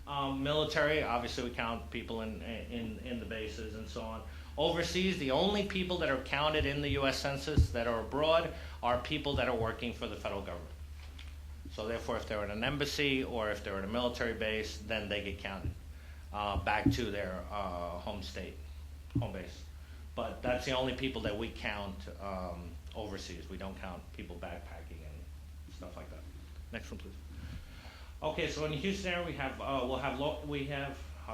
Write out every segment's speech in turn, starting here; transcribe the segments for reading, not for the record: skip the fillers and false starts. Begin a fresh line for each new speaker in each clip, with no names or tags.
Military, obviously we count people in the bases and so on. Overseas, the only people that are counted in the U.S. Census that are abroad are people that are working for the federal government. So therefore, if they're in an embassy or if they're in a military base, then they get counted back to their home base. But that's the only people that we count overseas. We don't count people backpacking and stuff like that. Next one, please. Okay, so in the Houston area, we have, are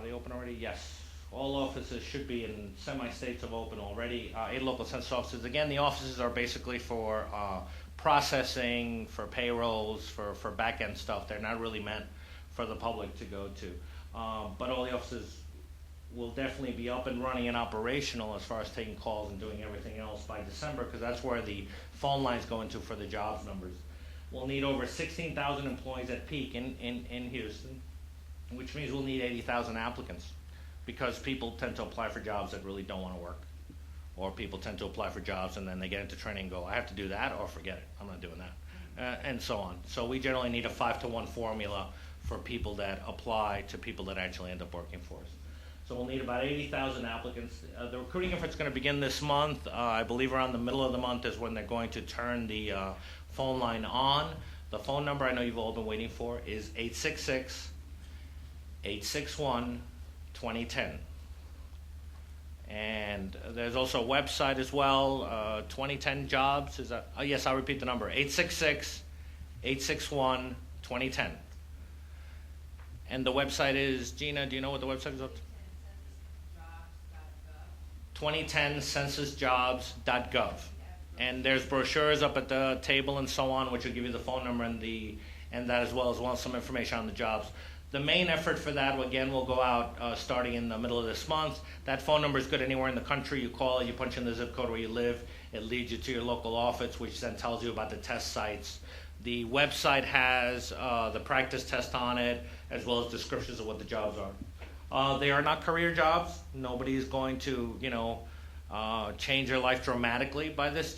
they open already? Yes. All offices should be in semi-states of open already. 8 local census offices. Again, the offices are basically for processing, for payrolls, for back-end stuff. They're not really meant for the public to go to. But all the offices will definitely be up and running and operational as far as taking calls and doing everything else by December, because that's where the phone lines go into for the jobs numbers. We'll need over 16,000 employees at peak in Houston, which means we'll need 80,000 applicants, because people tend to apply for jobs that really don't want to work. Or people tend to apply for jobs and then they get into training and go, I have to do that, or forget it, I'm not doing that, and so on. So we generally need a 5-to-1 formula for people that apply to people that actually end up working for us. So we'll need about 80,000 applicants. The recruiting effort's going to begin this month. I believe around the middle of the month is when they're going to turn the phone line on. The phone number I know you've all been waiting for is 866-861-2010. And there's also a website as well, 2010 Jobs. Is that? Oh, yes, I'll repeat the number, 866-861-2010. And the website is, Gina, do you know what the website is up to? 2010censusjobs.gov. And there's brochures up at the table and so on, which will give you the phone number and that as well as some information on the jobs. The main effort for that, again, will go out starting in the middle of this month. That phone number is good anywhere in the country. You call it, you punch in the zip code where you live. It leads you to your local office, which then tells you about the test sites. The website has the practice test on it, as well as descriptions of what the jobs are. They are not career jobs. Nobody is going to, change their life dramatically by these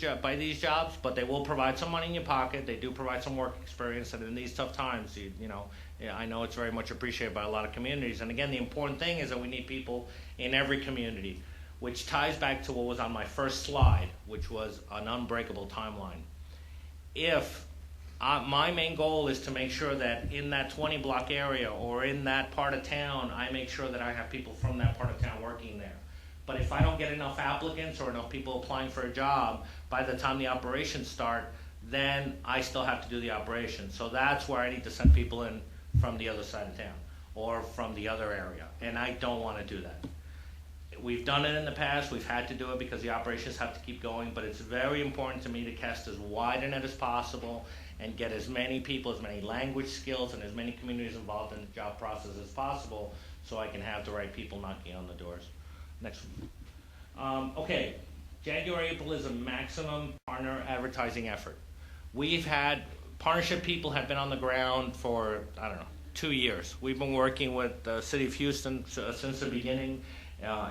jobs, but they will provide some money in your pocket. They do provide some work experience, and in these tough times, I know it's very much appreciated by a lot of communities. And again, the important thing is that we need people in every community, which ties back to what was on my first slide, which was an unbreakable timeline. My main goal is to make sure that in that 20-block area or in that part of town, I make sure that I have people from that part of town working there. But if I don't get enough applicants or enough people applying for a job by the time the operations start, then I still have to do the operation. So that's where I need to send people in from the other side of town or from the other area, and I don't want to do that. We've done it in the past. We've had to do it because the operations have to keep going, but it's very important to me to cast as wide a net as possible and get as many people, as many language skills, and as many communities involved in the job process as possible so I can have the right people knocking on the doors. Next one. Okay, January, April is a maximum partner advertising effort. We've had partnership people have been on the ground for, 2 years. We've been working with the City of Houston since the beginning.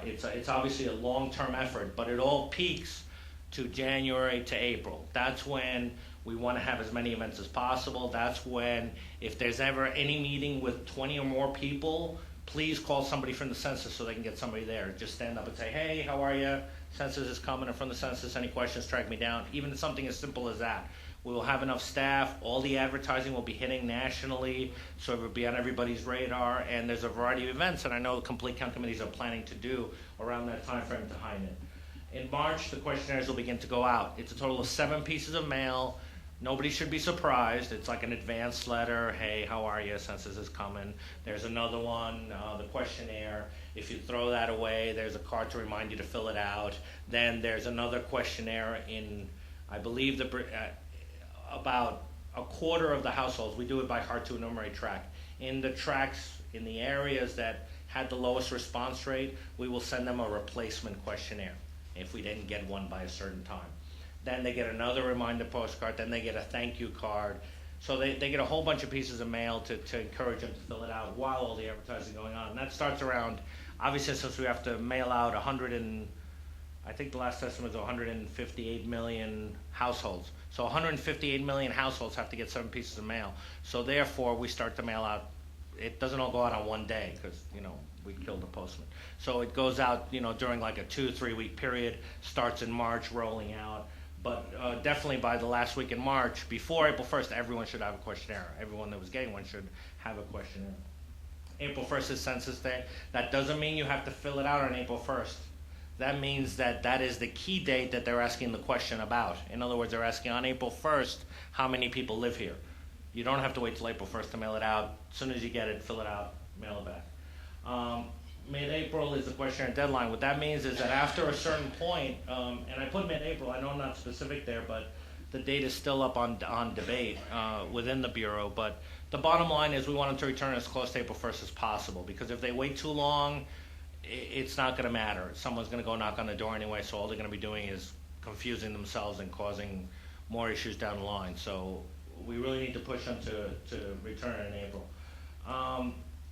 It's obviously a long-term effort, but it all peaks to January to April. That's when we want to have as many events as possible. That's when, if there's ever any meeting with 20 or more people, please call somebody from the census so they can get somebody there. Just stand up and say, hey, how are you? Census is coming, I'm from the census. Any questions, track me down. Even something as simple as that. We will have enough staff. All the advertising will be hitting nationally, so it will be on everybody's radar. And there's a variety of events that I know the complete count committees are planning to do around that time frame to Hyman. In March, the questionnaires will begin to go out. It's a total of 7 pieces of mail. Nobody should be surprised. It's like an advance letter. Hey, how are you? Census is coming. There's another one, the questionnaire. If you throw that away, there's a card to remind you to fill it out. Then there's another questionnaire in, I believe, about a quarter of the households. We do it by hard to enumerate track. In the tracks, in the areas that had the lowest response rate, we will send them a replacement questionnaire if we didn't get one by a certain time. Then they get another reminder postcard, then they get a thank you card. So they get a whole bunch of pieces of mail to encourage them to fill it out while all the advertising is going on. And that starts around, obviously, since we have to mail out I think the last estimate was 158 million households. So 158 million households have to get 7 pieces of mail. So therefore, we start to mail out it doesn't all go out on one day because, we killed the postman. So it goes out, during like a 2-3 week period, starts in March, rolling out. But definitely by the last week in March, before April 1st, everyone should have a questionnaire. Everyone that was getting one should have a questionnaire. April 1st is Census Day. That doesn't mean you have to fill it out on April 1st. That means that is the key date that they're asking the question about. In other words, they're asking on April 1st, how many people live here? You don't have to wait till April 1st to mail it out. As soon as you get it, fill it out, mail it back. Mid-April is the questionnaire deadline. What that means is that after a certain point, and I put mid-April, I know I'm not specific there, but the date is still up on debate within the Bureau. But the bottom line is we want them to return as close to April 1st as possible, because if they wait too long, it's not going to matter. Someone's going to go knock on the door anyway, so all they're going to be doing is confusing themselves and causing more issues down the line. So we really need to push them to return in April.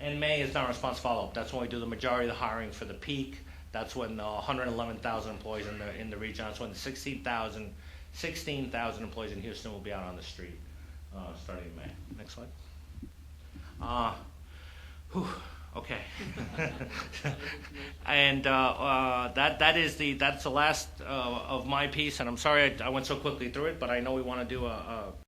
And May is non-response follow-up. That's when we do the majority of the hiring for the peak. That's when the 111,000 employees in the region. That's when the 16,000 employees in Houston will be out on the street starting in May. Next slide. Okay. And that's the last of my piece. And I'm sorry I went so quickly through it, but I know we want to do a